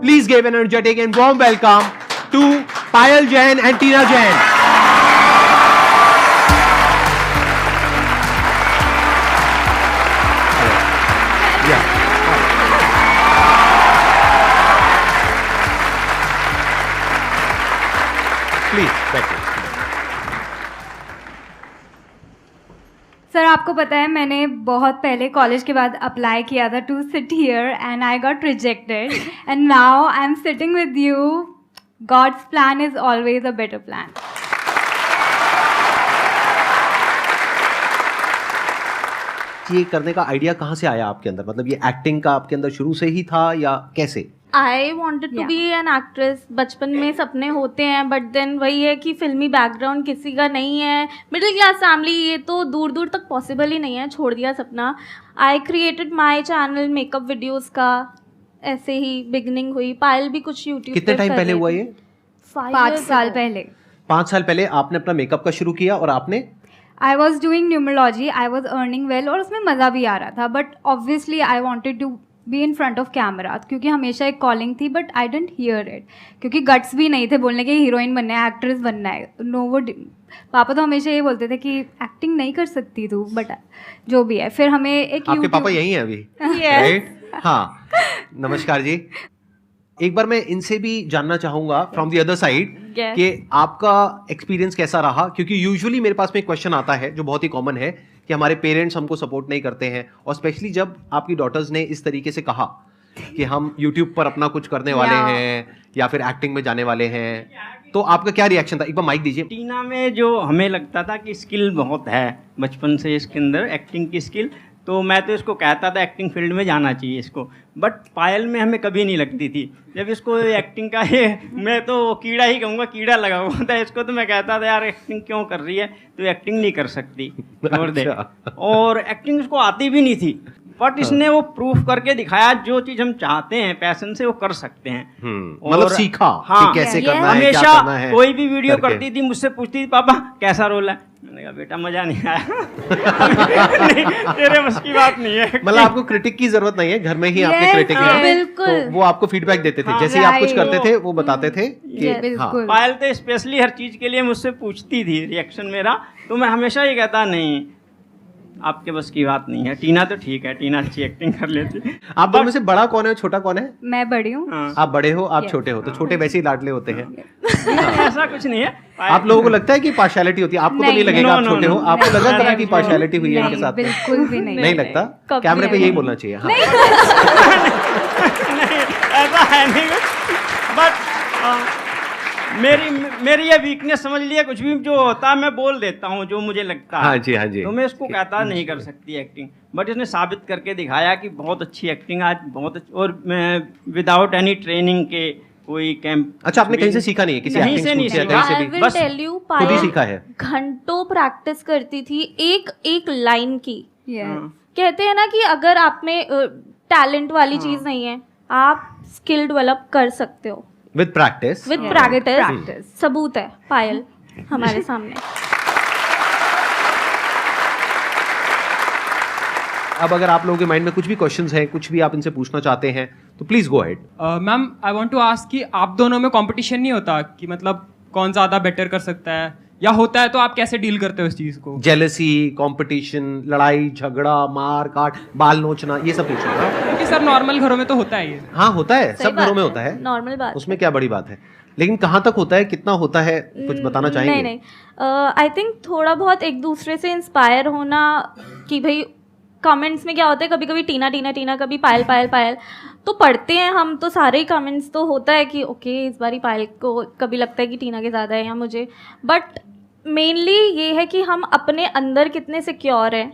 Please give an energetic and warm welcome to Payal Jain and Tina Jain. Yeah. Please, बैठिए. Sir आपको पता है मैंने बहुत पहले कॉलेज के बाद अप्लाई किया था to sit here and I got rejected and now I am sitting with you. God's plan is always a better plan. ये करने का आइडिया कहाँ से आया आपके अंदर? मतलब ये एक्टिंग का आपके अंदर शुरू से ही था या कैसे? I wanted to be an actress. बचपन में सपने होते हैं बट देन वही है कि फिल्मी बैकग्राउंड किसी का नहीं है, मिडिल क्लास फैमिली, ये तो दूर दूर तक पॉसिबल ही नहीं है, छोड़ दिया सपना. I created my channel makeup videos का, ऐसे ही बिगनिंग हुई. पायल भी कुछ यूट्यूब कितने टाइम पहले हुआ ये? 5 साल पहले. 5 साल पहले आपने अपना मेकअप का शुरू किया और आपने I was doing numerology, I was earning well और उसमें मज़ा भी आ रहा था. But obviously I wanted to be in front of camera क्योंकि हमेशा एक कॉलिंग थी. But I didn't hear it क्योंकि गट्स भी नहीं थे बोलने के हीरोइन बनना है, एक्ट्रेस बनना है. नो वो पापा तो हमेशा ये बोलते थे कि एक्टिंग नहीं कर सकती तू, बट जो भी है. फिर हमें एक आपके पापा यही हैं अभी? राइट. हाँ, नमस्कार जी. एक बार मैं इनसे भी जानना चाहूंगा फ्रॉम द अदर साइड कि आपका एक्सपीरियंस कैसा रहा, क्योंकि यूजुअली मेरे पास में एक क्वेश्चन आता है जो बहुत ही कॉमन है कि हमारे पेरेंट्स हमको सपोर्ट नहीं करते हैं, और स्पेशली जब आपकी डॉटर्स ने इस तरीके से कहा कि हम यूट्यूब पर अपना कुछ करने वाले हैं या फिर एक्टिंग में जाने वाले हैं, तो आपका क्या रिएक्शन था? एक बार माइक दीजिए. टीना में जो हमें लगता था कि स्किल बहुत है बचपन से इसके अंदर, एक्टिंग की स्किल, तो मैं तो इसको कहता था एक्टिंग फील्ड में जाना चाहिए इसको. बट पायल में हमें कभी नहीं लगती थी. जब इसको एक्टिंग का ये, मैं तो कीड़ा ही कहूँगा, कीड़ा लगा हुआ था इसको, तो मैं कहता था यार एक्टिंग क्यों कर रही है, तो एक्टिंग नहीं कर सकती. और एक्टिंग इसको आती भी नहीं थी, बट इसने वो प्रूफ करके दिखाया जो चीज़ हम चाहते हैं पैशन से वो कर सकते हैं. मतलब सीखा कि कैसे करना है, क्या हमेशा करना है. कोई भी वीडियो करती थी मुझसे पूछती थी पापा कैसा रोल है, मैंने कहा बेटा मजा नहीं आया. नहीं, तेरे बस की बात नहीं है. मतलब आपको क्रिटिक की जरूरत नहीं है, घर में ही आपके क्रिटिक हैं, बिल्कुल. तो वो आपको फीडबैक देते थे. जैसे ही आप कुछ करते थे वो बताते थे कि हाँ. पायल तो स्पेशली हर चीज के लिए मुझसे पूछती थी रिएक्शन मेरा, तो मैं हमेशा ये कहता नहीं आपके बस की बात नहीं है. टीना तो ठीक है, टीना अच्छी एक्टिंग कर लेती. आप दोनों में से बड़ा कौन है, छोटा कौन है? मैं बड़ी हूँ. आप बड़े हो, आप छोटे हो, तो छोटे वैसे ही लाडले होते हैं. ऐसा कुछ नहीं है. आप लोगों को लगता है कि पार्शियलिटी होती है? आपको तो नहीं लगेगा, आप छोटे हो, आपको लगा कभी कि पार्शियलिटी हुई है इनके साथ? बिल्कुल भी नहीं लगता. कैमरे पे यही बोलना चाहिए. हाँ. ऐसा है नहीं, बट मेरी ये वीकनेस समझ लिया, कुछ भी जो होता है मैं बोल देता हूँ जो मुझे लगता है. हाँ जी, हाँ जी. तो मैं इसको कहता नहीं कर सकती एक्टिंग, बट इसने साबित करके दिखाया कि बहुत अच्छी एक्टिंग आज, बहुत अच्छी, और विदाउट एनी ट्रेनिंग के कोई कैंप. अच्छा, आपने कहीं से सीखा नहीं है? किसी कहीं एक्टिंग से नहीं स्कूल सीखा. कहीं से भी? बस खुद ही सीखा है. घंटों प्रैक्टिस करती थी एक एक लाइन की. Yes. कहते हैं ना कि अगर आप में टैलेंट वाली चीज नहीं है, आप स्किल डेवलप कर सकते हो विद प्रैक्टिस. With practice. सबूत है पायल हमारे सामने. अब अगर आप लोगों के माइंड में कुछ भी क्वेश्चंस हैं, कुछ भी आप इनसे पूछना चाहते हैं, तो please go ahead. Ma'am I want to ask कि आप दोनों में कंपटीशन नहीं होता कि मतलब कौन ज़्यादा बेटर कर सकता है, या होता है तो आप कैसे डील करते हो इस चीज़ को? जेलसी, कंपटीशन, लड़ाई झगड़ा, मार काट, बाल नोचना, ये सब पूछ रहा हूं. क्योंकि सर नॉर्मल घरों में तो होता है ये. हाँ, होता है, सब घरों में होता है, नॉर्मल बात. उसमें क्या बड़ी बात है. लेकिन कहाँ तक होता है, कितना होता है, कुछ बताना चाहेंगे? नहीं. आई थिंक थोड़ा बहुत एक दूसरे से इंस्पायर होना, कि भाई कमेंट्स में क्या होता है, कभी कभी टीना टीना टीना, कभी पायल पायल पायल, तो पढ़ते हैं हम तो सारे ही कमेंट्स, तो होता है कि ओके इस बारी पायल को, कभी लगता है कि टीना के ज़्यादा है या मुझे. बट मेनली ये है कि हम अपने अंदर कितने सिक्योर हैं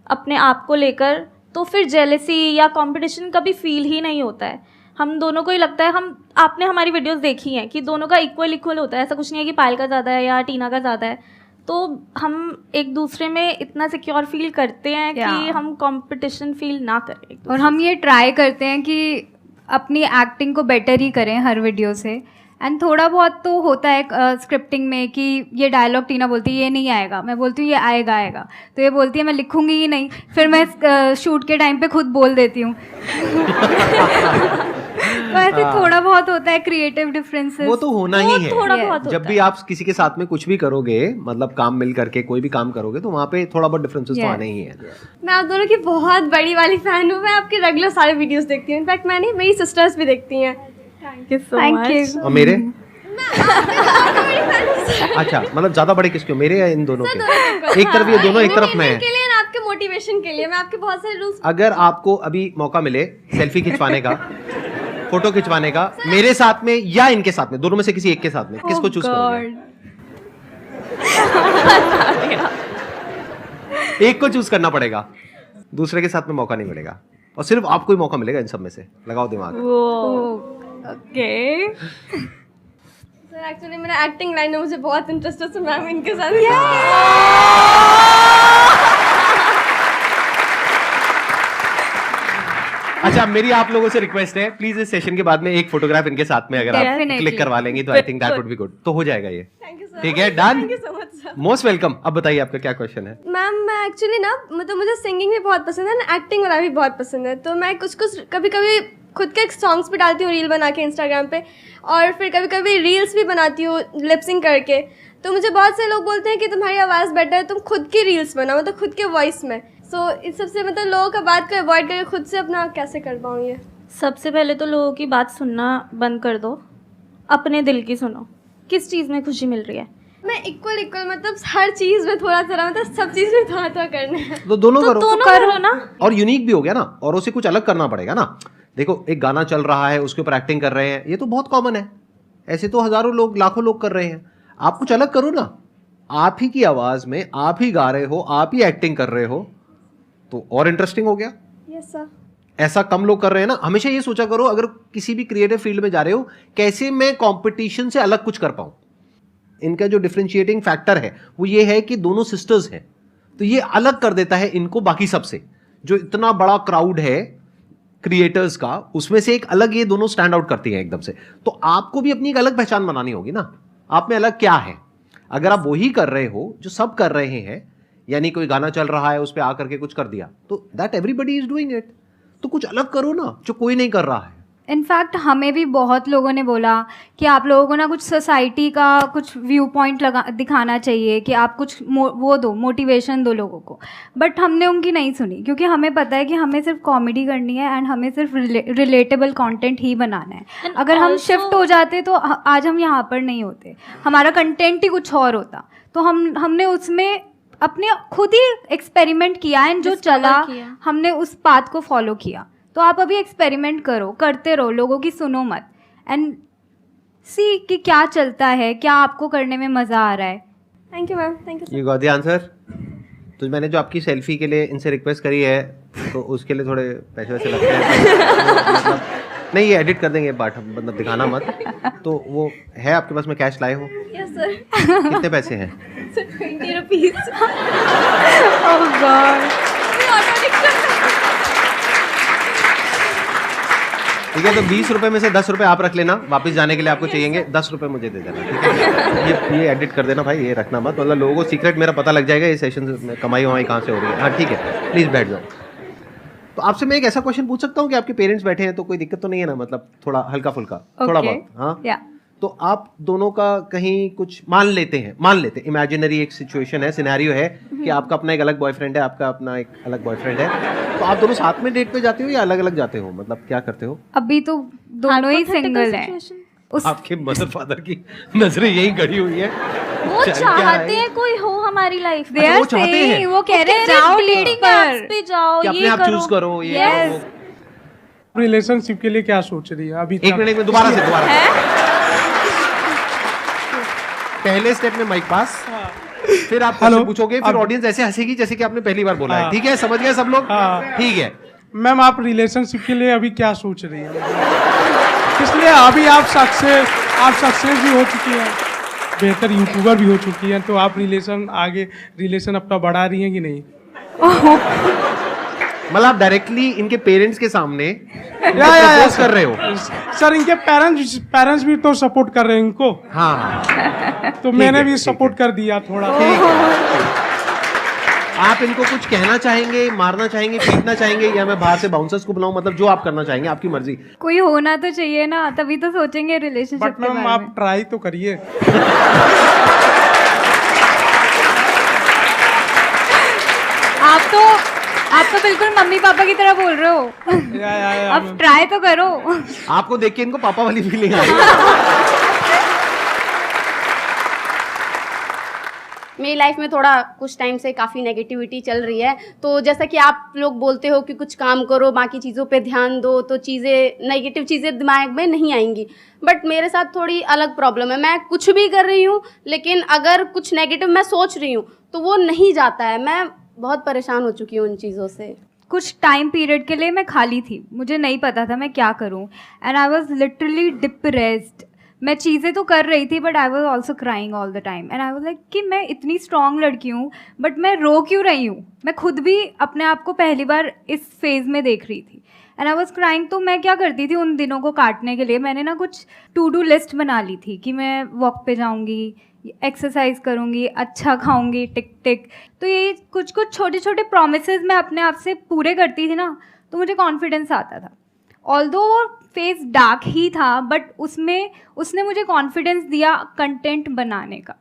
अपने आप को लेकर, तो फिर जेलसी या कंपटीशन कभी फील ही नहीं होता है. हम दोनों को ही लगता है, हम आपने हमारी वीडियोस देखी हैं कि दोनों का इक्वल इक्वल होता है. ऐसा कुछ नहीं है कि पायल का ज़्यादा है या टीना का ज़्यादा है. तो हम एक दूसरे में इतना सिक्योर फील करते हैं कि हम कंपटीशन फील ना करें. और हम ये ट्राई करते हैं कि अपनी एक्टिंग को बेटर ही करें हर वीडियो से. एंड थोड़ा बहुत तो होता है स्क्रिप्टिंग में कि ये डायलॉग टीना बोलती है ये नहीं आएगा, मैं बोलती हूँ ये आएगा आएगा, तो ये बोलती है मैं लिखूंगी ही नहीं, फिर मैं शूट के टाइम पे खुद बोल देती हूँ. वैसे थोड़ा बहुत होता है क्रिएटिव डिफरेंसेस। वो तो होना ही है। थोड़ा बहुत जब भी आप किसी के साथ में कुछ भी करोगे, मतलब काम मिल करके कोई भी काम करोगे, तो वहाँ पे थोड़ा बहुत डिफरेंसेस तो आने ही है। मैं आप दोनों की बहुत बड़ी वाली फैन हूँ। मैं आपके रेगुलर सारे वीडियोस देखती हूँ। इनफैक्ट मैंने मेरी सिस्टर्स भी देखती हैं। Thank you so Thank much. you. और मेरे अच्छा, मतलब ज्यादा बड़े किसके हो, मेरे या इन दोनों के? एक तरफ ये दोनों, एक तरफ मैं। के लिए ना, आपके मोटिवेशन के लिए मैं आपके बहुत सारे रूल्स। अगर आपको अभी मौका मिले सेल्फी खिंचवाने का, फोटो खिंचवाने का, मेरे साथ में या इनके साथ में, दोनों में से किसी एक के साथ में, किसको चूज करोगे? एक को चूज करना पड़ेगा, दूसरे के साथ में मौका नहीं मिलेगा, और सिर्फ आपको ही मौका मिलेगा इन सब में से। लगाओ दिमाग। ओके। सर एक्चुअली मेरा एक्टिंग लाइन में मुझे बहुत इंटरेस्ट है, तो मैम इनके साथ। अच्छा, मेरी आप लोगों से रिक्वेस्ट है, प्लीज इस सेशन के बाद में एक फोटोग्राफ इनके साथ में अगर आप Definitely. क्लिक करवा लेंगी तो I think that would be good. तो हो जाएगा ये। Thank you sir. ठीक है, done. Thank you so much sir. Most welcome. अब बताइए आपका क्या क्वेश्चन है? मैम मैं एक्चुअली ना, मतलब मुझे सिंगिंग भी बहुत पसंद है ना, एक्टिंग वाला भी बहुत पसंद है। तो मैं कुछ कुछ कभी कभी खुद के सॉन्ग्स भी डालती हूँ रील बना के इंस्टाग्राम पे, और फिर कभी कभी रील्स भी बनाती हूँ लिपसिंग करके। तो मुझे बहुत से लोग बोलते हैं कि तुम्हारी आवाज़ बेटर है, तुम खुद की रील्स बनाओ, मतलब खुद के वॉइस में। सो इस सबसे मतलब लोगों का बात को अवॉइड करके खुद से अपना कैसे कर पाऊँ ये? सबसे पहले तो लोगों की बात सुनना बंद कर दो, अपने दिल की सुनो, किस चीज़ में खुशी मिल रही है। मैं इक्वल मतलब हर चीज़ में थोड़ा थोड़ा, मतलब सब चीज़ में थोड़ा थोड़ा करना है। तो दोनों करो। दोनों करो ना। और यूनिक भी हो गया ना, औरों से कुछ अलग करना पड़ेगा ना। देखो, एक गाना चल रहा है, उसके ऊपर एक्टिंग कर रहे हैं, ये तो बहुत कॉमन है। ऐसे तो हजारों लोग, लाखों लोग कर रहे हैं। आप कुछ अलग करो ना, आप ही की आवाज में आप ही गा रहे हो, आप ही एक्टिंग कर रहे हो, तो और इंटरेस्टिंग हो गया। Yes sir. ऐसा कम लोग कर रहे हैं ना। हमेशा ये सोचा करो, अगर किसी भी क्रिएटिव फील्ड में जा रहे हो, कैसे मैं कंपटीशन से अलग कुछ कर पाऊं। इनका जो डिफरेंशिएटिंग फैक्टर है वो ये है कि दोनों सिस्टर्स हैं, तो ये अलग कर देता है इनको बाकी सबसे। जो इतना बड़ा क्राउड है क्रिएटर्स का, उसमें से एक अलग ये दोनों स्टैंड आउट करती हैं एकदम से। तो आपको भी अपनी एक अलग पहचान बनानी होगी ना, आप में अलग क्या है। अगर आप वही कर रहे हो जो सब कर रहे हैं, यानी कोई गाना चल रहा है उस पर आकर के कुछ कर दिया, तो that everybody is doing it. तो कुछ अलग करो ना जो कोई नहीं कर रहा है। इनफैक्ट हमें भी बहुत लोगों ने बोला कि आप लोगों को ना कुछ सोसाइटी का कुछ व्यू पॉइंट दिखाना चाहिए, कि आप कुछ वो दो, मोटिवेशन दो लोगों को। बट हमने उनकी नहीं सुनी, क्योंकि हमें पता है कि हमें सिर्फ कॉमेडी करनी है एंड हमें सिर्फ रिलेटेबल कंटेंट ही बनाना है। अगर हम शिफ्ट हो जाते तो आज हम यहाँ पर नहीं होते, हमारा कंटेंट ही कुछ और होता। तो हमने उसमें अपने खुद ही एक्सपेरिमेंट किया एंड जो चला हमने उस पाथ को फॉलो किया। तो आप अभी एक्सपेरिमेंट करो, करते रहो, लोगों की सुनो मत, एंड सी कि क्या चलता है, क्या आपको करने में मज़ा आ रहा है। Thank you ma'am. Thank you. You got the answer. तो मैंने जो आपकी सेल्फी के लिए इनसे रिक्वेस्ट करी है, तो उसके लिए थोड़े पैसे वैसे लगते हैं। मतलब नहीं, ये एडिट कर देंगे पार्ट, मतलब दिखाना मत। तो वो है आपके पास में, कैश लाए हो? Yes sir. कितने पैसे हैं? 20 रुपीज। ओह गॉड। ठीक है, तो 20 रुपए में से 10 रुपए आप रख लेना, वापस जाने के लिए आपको चाहिएंगे। 10 रुपए मुझे दे देना, ठीक है? ये एडिट कर देना भाई, ये रखना मत, मतलब लोगों को सीक्रेट मेरा पता लग जाएगा ये सेशन में कमाई वमाई कहाँ से हो रही है। हाँ ठीक है, प्लीज़ बैठ जाओ। तो आपसे मैं एक ऐसा क्वेश्चन पूछ सकता हूँ कि आपके पेरेंट्स बैठे हैं तो कोई दिक्कत तो नहीं है ना, मतलब थोड़ा हल्का फुल्का, थोड़ा बहुत? हाँ या तो आप दोनों का कहीं कुछ मान लेते इमेजिनरी एक सिचुएशन है, सिनेरियो है कि आपका अपना एक अलग बॉयफ्रेंड है, आपका अपना एक अलग बॉयफ्रेंड है, तो आप दोनों साथ में डेट पे जाते हो या अलग अलग जाते हो, मतलब क्या करते हो? अभी तो दोनों ही सिंगल हैं। उस आपके मदर फादर की नजरें यही गड़ी हुई है। वो क्या चाहते है? हैं कोई हो हमारी लाइफ में। They are वो चाहते हैं। saying, वो कह रहे हैं जाओ डेटिंग पर, पे जाओ, कि अपने ये आप करो। चूज करो, ये Yes. करो। रिलेशनशिप के लिए क्या सोच रही है अभी? एक मिनट में दोबारा पहले स्टेप में माइक पास, फिर आप क्वेश्चन पूछोगे, फिर ऑडियंस ऐसे हंसेगी जैसे कि आपने पहली बार बोला है। ठीक है, समझ गए सब लोग? ठीक है मैम, आप रिलेशनशिप के लिए अभी क्या सोच रही है? इसलिए अभी आप सक्सेस भी हो चुकी हैं, बेहतर यूट्यूबर भी हो चुकी हैं, तो आप रिलेशन अपना बढ़ा रही हैं कि नहीं? मतलब आप डायरेक्टली इनके पेरेंट्स के सामने प्रपोज कर रहे हो? सर, इनके पेरेंट्स भी तो सपोर्ट कर रहे हैं इनको। हाँ तो मैंने भी सपोर्ट कर दिया थोड़ा। ठीक है। आप इनको कुछ कहना चाहेंगे, मारना चाहेंगे, पीटना चाहेंगे, या मैं बाहर से बाउंसर्स को बुलाऊं? मतलब जो आप करना चाहेंगे, आपकी मर्जी। कोई होना तो चाहिए ना, तभी तो सोचेंगे रिलेशनशिप बट के मैम बारे में। आप ट्राई तो करिए। आप तो बिल्कुल मम्मी पापा की तरह बोल रहे हो। या, अब ट्राई तो करो। आपको देख के इनको पापा वाली फीलिंग आ रही है। मेरी लाइफ में थोड़ा कुछ टाइम से काफ़ी नेगेटिविटी चल रही है। तो जैसा कि आप लोग बोलते हो कि कुछ काम करो, बाकी चीज़ों पे ध्यान दो, तो चीज़ें नेगेटिव चीज़ें दिमाग में नहीं आएंगी। बट मेरे साथ थोड़ी अलग प्रॉब्लम है। मैं कुछ भी कर रही हूँ, लेकिन अगर कुछ नेगेटिव मैं सोच रही हूँ तो वो नहीं जाता है। मैं बहुत परेशान हो चुकी हूँ उन चीज़ों से। कुछ टाइम पीरियड के लिए मैं खाली थी, मुझे नहीं पता था मैं क्या करूं, and I was literally depressed. मैं चीज़ें तो कर रही थी but I was also crying all the time, and I was like कि मैं इतनी स्ट्रॉन्ग लड़की हूँ बट मैं रो क्यों रही हूँ। मैं खुद भी अपने आप को पहली बार इस फेज़ में देख रही थी, एंड आई वॉज क्राइंग। तो मैं क्या करती थी उन दिनों को काटने के लिए, मैंने ना कुछ टू डू लिस्ट बना ली थी कि मैं वॉक पे जाऊँगी, एक्सरसाइज करूँगी, अच्छा खाऊंगी, टिक टिक। तो ये कुछ कुछ छोटे छोटे प्रोमिसेस मैं अपने आप से पूरे करती थी ना, तो मुझे कॉन्फिडेंस आता था। ऑल्दो वो फेस डार्क ही था बट उसने मुझे कॉन्फिडेंस दिया कंटेंट बनाने का।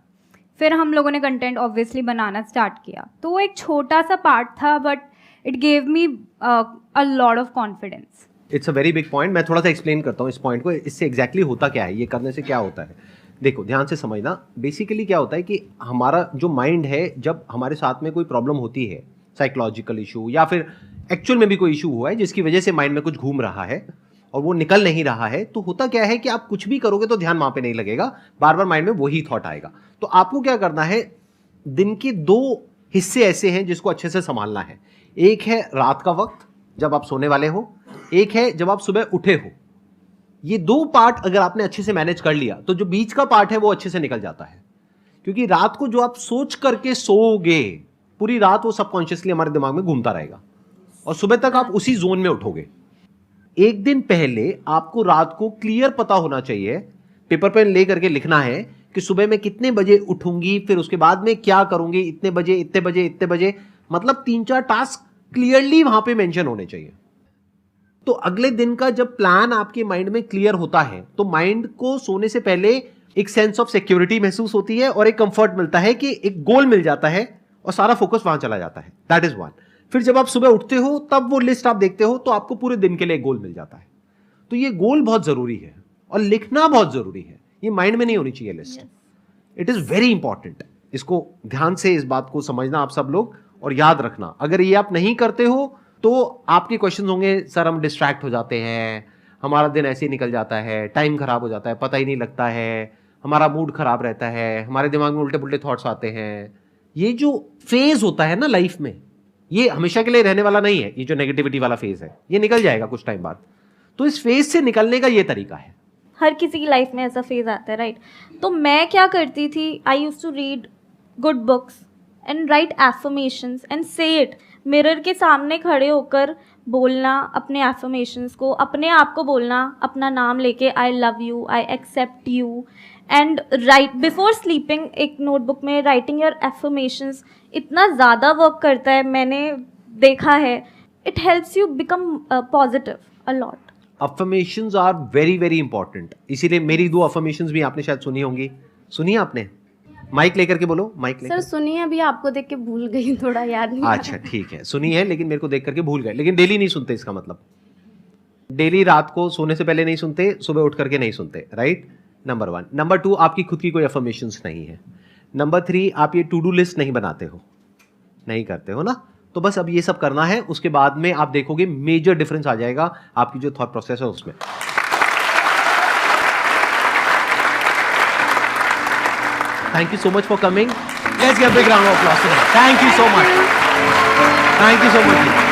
फिर हम लोगों ने कंटेंट ऑब्वियसली बनाना स्टार्ट किया, तो वो एक छोटा सा पार्ट था but it gave me a lot of confidence. It's a very big point. मैं थोड़ा सा एक्सप्लेन करता हूँ इस पॉइंट को। इससे एग्जैक्टली होता क्या है, ये करने से क्या होता है, देखो ध्यान से समझना। बेसिकली क्या होता है कि हमारा जो माइंड है, जब हमारे साथ में कोई प्रॉब्लम होती है, साइकोलॉजिकल इशू या फिर एक्चुअल में भी कोई इशू हुआ है जिसकी वजह से माइंड में कुछ घूम रहा है और वो निकल नहीं रहा है, तो होता क्या है कि आप कुछ भी करोगे तो ध्यान वहां पे नहीं लगेगा, बार बार माइंड में वही थॉट आएगा। तो आपको क्या करना है, दिन के 2 हिस्से ऐसे हैं जिसको अच्छे से संभालना है। एक है रात का वक्त जब आप सोने वाले हो, एक है जब आप सुबह उठे हो। ये 2 पार्ट अगर आपने अच्छे से मैनेज कर लिया तो जो बीच का पार्ट है वो अच्छे से निकल जाता है। क्योंकि रात को जो आप सोच करके सोओगे, पूरी रात वो सबकॉन्शियसली हमारे दिमाग में घूमता रहेगा और सुबह तक आप उसी जोन में उठोगे। एक दिन पहले आपको रात को क्लियर पता होना चाहिए, पेपर पेन ले करके लिखना है कि सुबह मैं कितने बजे उठूंगी, फिर उसके बाद में क्या करूंगी, इतने बजे इतने बजे इतने बजे, मतलब 3-4 टास्क क्लियरली वहां पे मेंशन होने चाहिए। तो अगले दिन का जब प्लान आपके माइंड में क्लियर होता है तो माइंड को सोने से पहले एक सेंस ऑफ सिक्योरिटी महसूस होती है और एक कंफर्ट मिलता है कि एक गोल मिल जाता है और सारा फोकस वहां चला जाता है। That is one. फिर जब आप सुबह उठते हो तब वो लिस्ट आप देखते हो तो आपको पूरे दिन के लिए एक गोल मिल जाता है। तो ये गोल बहुत जरूरी है और लिखना बहुत जरूरी है। ये माइंड में नहीं होनी चाहिए list. It is very important. इसको ध्यान से इस बात को समझना आप सब लोग और याद रखना। अगर ये आप नहीं करते हो तो आपके क्वेश्चन होंगे, सर हम डिस्ट्रैक्ट हो जाते हैं, हमारा दिन ऐसे ही निकल जाता है, टाइम खराब हो जाता है, पता ही नहीं लगता है, हमारा मूड खराब रहता है, हमारे दिमाग में उल्टे पुल्टे थॉट्स आते हैं। ये जो फेज होता है ना लाइफ में, ये हमेशा के लिए रहने वाला नहीं है। ये जो नेगेटिविटी वाला फेज है ये निकल जाएगा कुछ टाइम बाद। तो इस फेज से निकलने का ये तरीका है। हर किसी की लाइफ में ऐसा फेज आता है, राइट? तो मैं क्या करती थी, I use to read good books and write affirmations and say it. Mirror के सामने खड़े होकर बोलना अपने एफर्मेशंस को, अपने आप को बोलना अपना नाम लेके, I love you, I accept you, and right before sleeping एक नोटबुक में राइटिंग योर एफर्मेशंस इतना ज़्यादा वर्क करता है, मैंने देखा है। It helps you become positive a lot. Affirmations are very very important. इसीलिए मेरी 2 अफर्मेशंस भी आपने शायद सुनी होंगी। सुनी आपने? माइक लेकर के बोलो, माइक लेकर। सर सुनिए, अभी आपको देख के भूल गई, थोड़ा याद नहीं। अच्छा ठीक है, सुनी है लेकिन मेरे को देख करके भूल गए। लेकिन डेली नहीं सुनते, इसका मतलब डेली रात को सोने से पहले नहीं सुनते, सुबह उठ करके नहीं सुनते, राइट? नंबर 1। नंबर 2, आपकी खुद की कोई अफर्मेशंस नहीं है। नंबर 3, आप ये टू डू लिस्ट नहीं बनाते हो, नहीं करते हो ना। तो बस अब ये सब करना है, उसके बाद में आप देखोगे मेजर डिफरेंस आ जाएगा आपकी जो थॉट प्रोसेस है उसमें। Thank you so much for coming. Let's give a big round of applause. Thank you so much. Thank you so much.